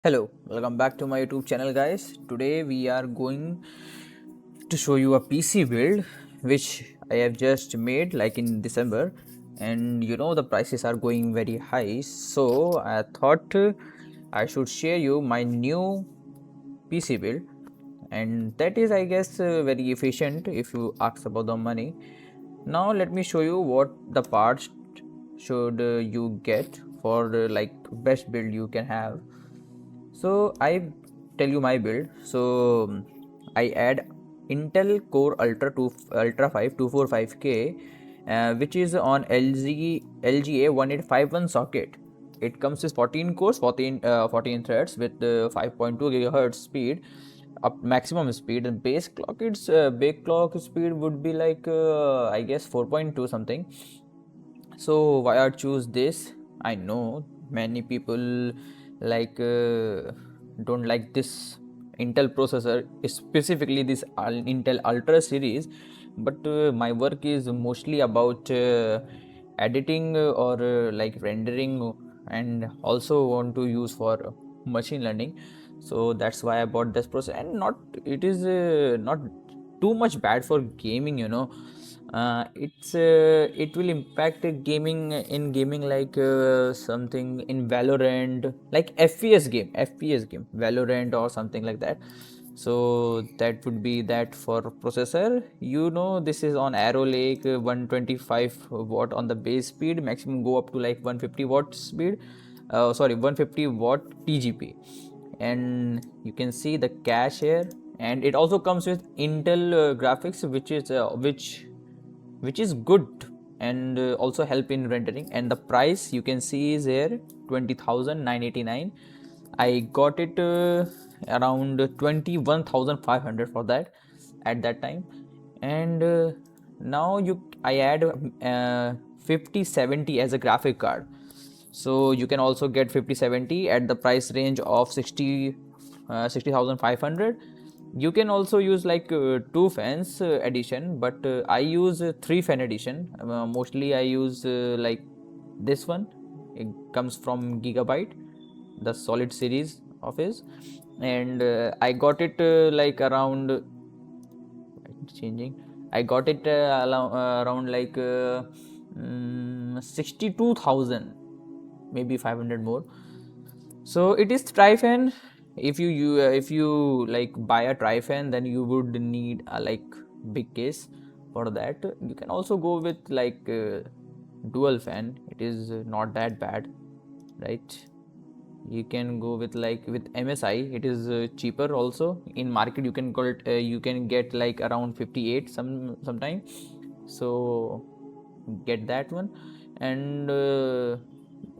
Hello, welcome back to my YouTube channel, guys. Today we are going to show you a PC build which I have just made like in December, and the prices are going very high, so I thought I should share you my new PC build, and that is, I guess, very efficient if you ask about the money. Now let me show you what the parts should you get for like best build you can have. So I tell you my build. So I add Intel Core Ultra 5 245K, which is on LGA 1851 socket. It comes with 14 cores, 14 threads with 5.2 gigahertz speed, up maximum speed, and base clock speed would be like I guess 4.2 something. So why I choose this? I know many people like don't like this Intel processor, specifically this Intel Ultra series, but my work is mostly about editing or like rendering, and also want to use for machine learning. So that's why I bought this processor, and not it is not too much bad for gaming. It will impact gaming like something in Valorant, like FPS game Valorant or something like that. So that would be that for processor. This is on Arrow Lake, 125 watt on the base speed, maximum go up to like 150 watt speed, sorry, 150 watt TGP. And you can see the cache here, and it also comes with Intel graphics, which is good, and also help in rendering. And the price you can see is here 20,989. I got it around 21,500 for that at that time. And now you I add 5070 as a graphic card. So you can also get 5070 at the price range of 60,500. You can also use like two fans edition, but I use three fan edition. Mostly I use like this one. It comes from Gigabyte, the solid series of his. And I got it like around changing. I got it around like 62,000, maybe 500 more. So it is Tryfan. If you like buy a Tryfan, then you would need a like big case for that. You can also go with like dual fan. It is not that bad, right? You can go with like with MSI. It is cheaper also in market. You can get like around 58 sometime. So get that one. And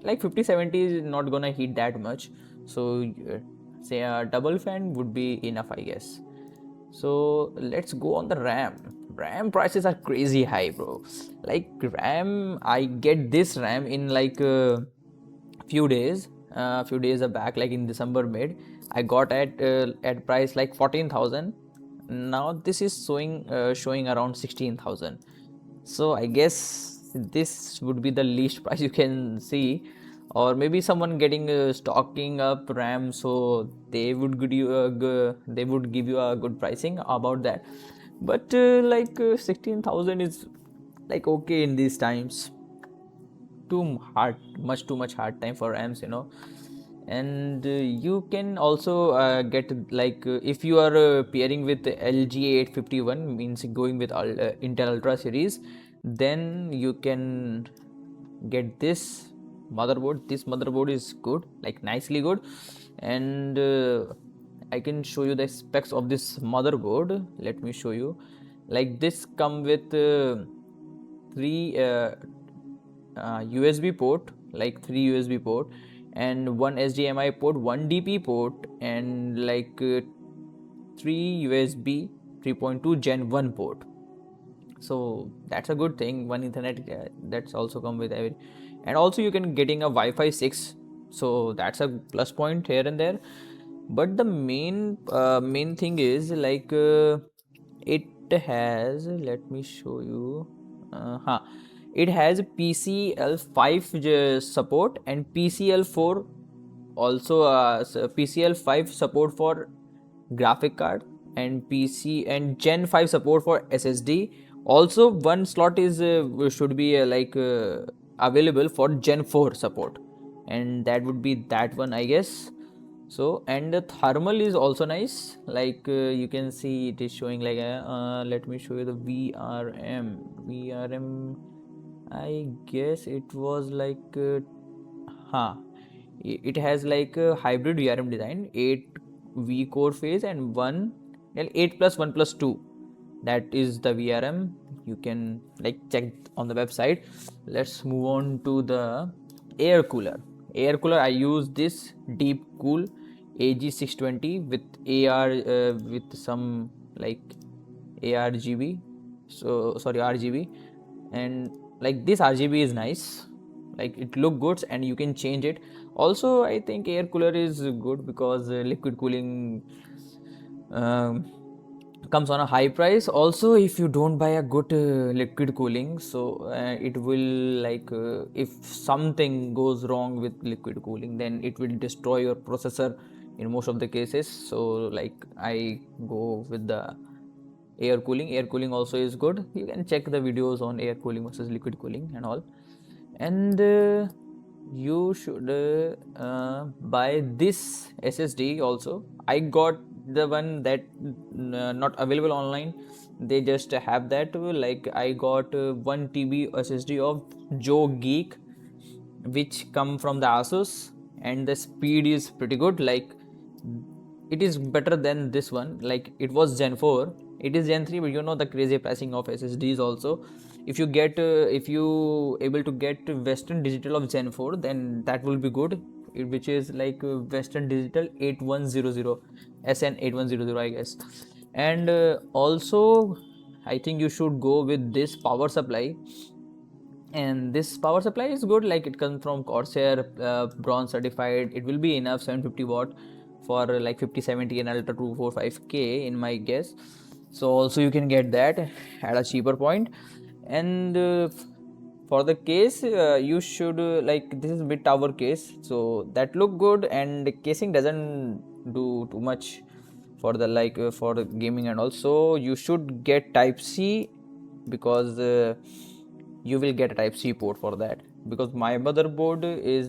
like 5070 is not gonna heat that much. So say a double fan would be enough, I guess. So let's go on the RAM prices are crazy high, bro. Like RAM, I get this RAM in like few days back, like in December mid. I got at price like 14,000. Now this is showing around 16,000. So I guess this would be the least price you can see, or maybe someone getting stocking up RAM, so they would give you a good pricing about that. But like 16,000 is like okay in these times. Much too much hard time for RAMs. And you can also get like if you are pairing with LG 851, means going with Intel Ultra series, then you can get this motherboard is good, like nicely good. And I can show you the specs of this motherboard. Let me show you. Like this come with three USB port, like three USB port, and one HDMI port, one DP port, and like three USB 3.2 Gen 1 port. So that's a good thing. One Ethernet, that's also come with every. And also you can getting a Wi-Fi 6, so that's a plus point here and there. But the main thing is like it has, let me show you. It has PCL5 support and PCL4 also PCL 5 support for graphic card, and PC and Gen 5 support for SSD. Also, one slot is should be available for Gen 4 support, and that would be that one, I guess. So, and the thermal is also nice. You can see it is showing let me show you the VRM. I guess it was huh it has like a hybrid VRM design, 8 V core phase and 8 plus 1 plus 2. That is the VRM. You can check on the website. Let's move on to the air cooler. Air cooler, I use this Deep Cool AG620 with AR with some ARGB. So sorry, RGB, and this RGB is nice. It look good and you can change it. Also, I think air cooler is good because liquid cooling um, comes on a high price. Also, if you don't buy a good liquid cooling, so it will if something goes wrong with liquid cooling, then it will destroy your processor in most of the cases. So I go with the air cooling also is good. You can check the videos on air cooling versus liquid cooling and all. And you should buy this SSD also. I got the one that not available online. They just have that. I got 1 TB SSD of Joe Geek, which come from the Asus, and the speed is pretty good. It is better than this one. It was Gen 4, it is Gen 3, but you know the crazy pricing of SSDs also. If you able to get Western Digital of Gen 4, then that will be good, which is Western Digital 8100 SN 8100, I guess. And also I think you should go with this power supply. And this power supply is good, it comes from Corsair, bronze certified. It will be enough, 750 watt for 5070 and ultra 245K in my guess. So also you can get that at a cheaper point. And for the case, you should this is mid tower case, so that look good, and casing doesn't do too much for the for the gaming. And also you should get type C, because you will get a type C port for that, because my motherboard is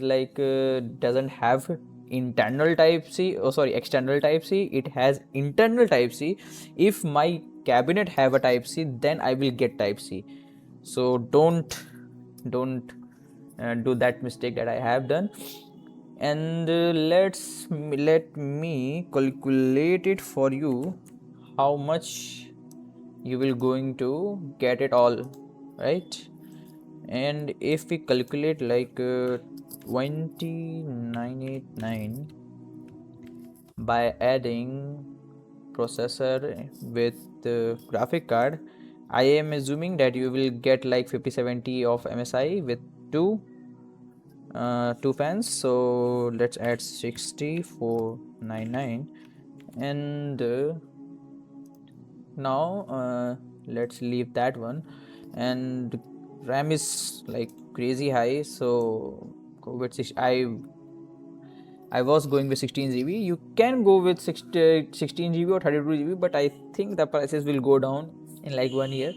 doesn't have internal type C, oh sorry, external type C. It has internal type C. If my cabinet have a type C, then I will get type C. So don't do that mistake that I have done. And let me calculate it for you, how much you will going to get it all, right? And if we calculate 2989 by adding processor with graphic card, I am assuming that you will get 5070 of MSI with two fans. So let's add 6499. And now let's leave that one. And RAM is crazy high, so go with I was going with 16 GB. You can go with 16 GB or 32 GB, but I think the prices will go down in 1 year.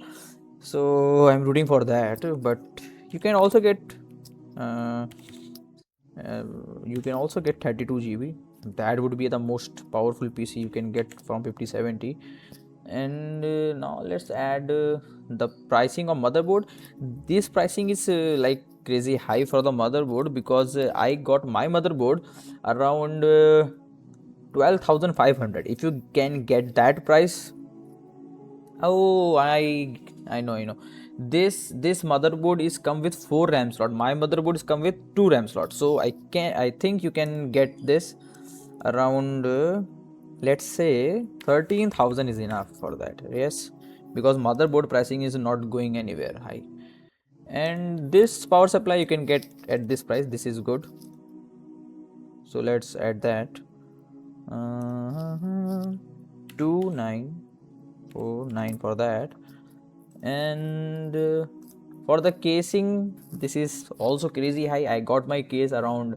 So I'm rooting for that. But you can also get uh, 32 GB. That would be the most powerful PC you can get from 5070. And now let's add the pricing of motherboard. This pricing is crazy high for the motherboard, because I got my motherboard around 12,500. If you can get that price, oh, I know. This motherboard is come with 4 RAM slot. My motherboard is come with 2 RAM slots. So I think you can get this around let's say 13,000 is enough for that. Yes, because motherboard pricing is not going anywhere high. And this power supply you can get at this price. This is good. So let's add that 2949 for that. And for the casing, this is also crazy high. I got my case around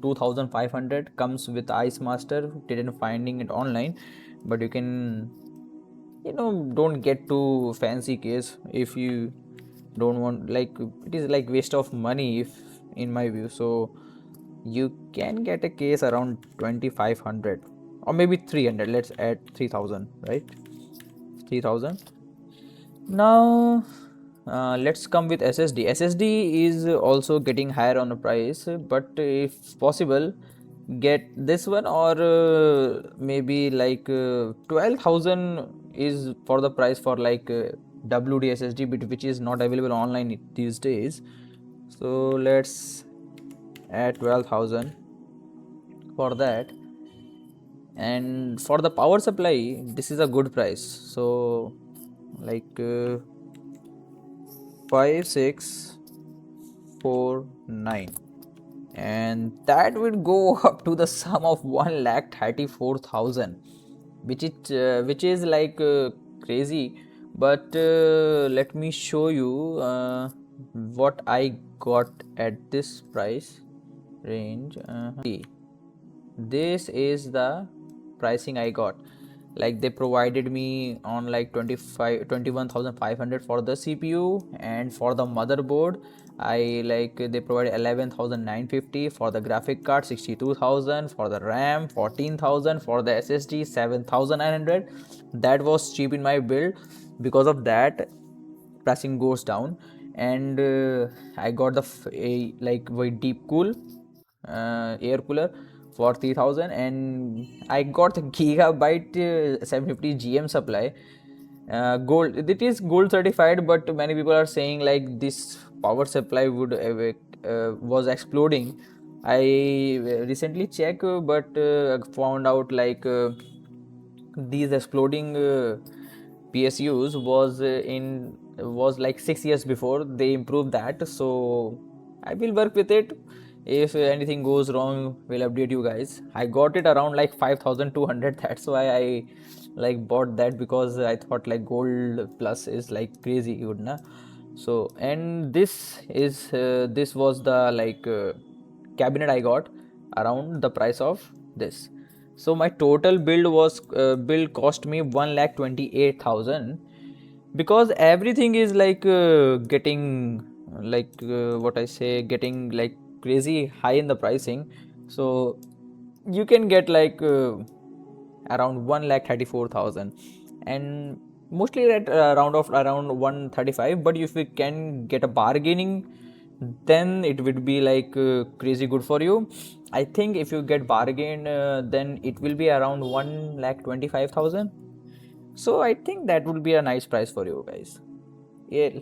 2500, comes with Ice Master. Didn't finding it online, but you can, don't get too fancy case if you don't want, like, it is like waste of money if, in my view. So you can get a case around 2500 or maybe 300. Let's add 3000, right? 3000. Now let's come with SSD. SSD is also getting higher on the price, but if possible, get this one, or maybe like 12,000 is for the price for like WD SSD, which is not available online these days. So let's add 12,000 for that. And for the power supply, this is a good price. So like 5649, and that would go up to the sum of 1,34,000, which is like crazy. But let me show you what I got at this price range. This is the pricing I got. Like they provided me on like 21,500 for the CPU, and for the motherboard I like they provided 11,950, for the graphic card 62,000, for the RAM 14,000, for the SSD 7,900. That was cheap in my build. Because of that, pricing goes down. And I got the like very deep cool air cooler for 3000, and I got the gigabyte 750 GM supply. Gold, it is gold certified, but many people are saying like this power supply would was exploding. I recently checked, but found out like these exploding PSUs was like 6 years before they improved that. So I will work with it. If anything goes wrong, we'll update you guys. I got it around like 5200. That's why I like bought that, because I thought like gold plus is like crazy good, na. So, and this was the like cabinet I got around the price of this. So my total build cost me 1,28,000, because everything is like getting like what I say, getting like crazy high in the pricing. So you can get like around 1,34,000, and mostly at around 135. But if you can get a bargaining, then it would be like crazy good for you. I think if you get bargain, then it will be around 1,25,000. So I think that would be a nice price for you guys. Yeah.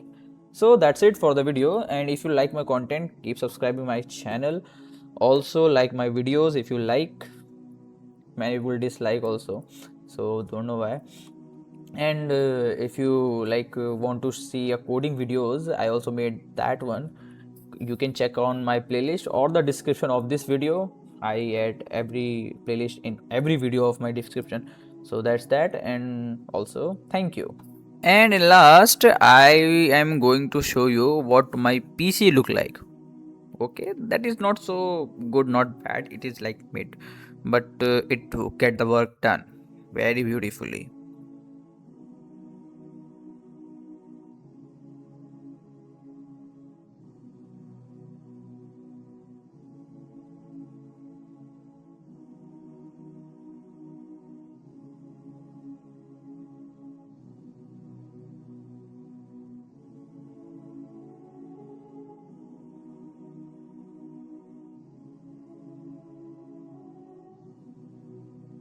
So that's it for the video, and if you like my content, keep subscribing my channel. Also like my videos. If you like, many will dislike also, so don't know why. And if you like want to see a coding videos, I also made that one. You can check on my playlist or the description of this video. I add every playlist in every video of my description. So that's that, and also thank you. And in last, I am going to show you what my PC look like. Okay, that is not so good, not bad, it is like mid, but it get the work done very beautifully.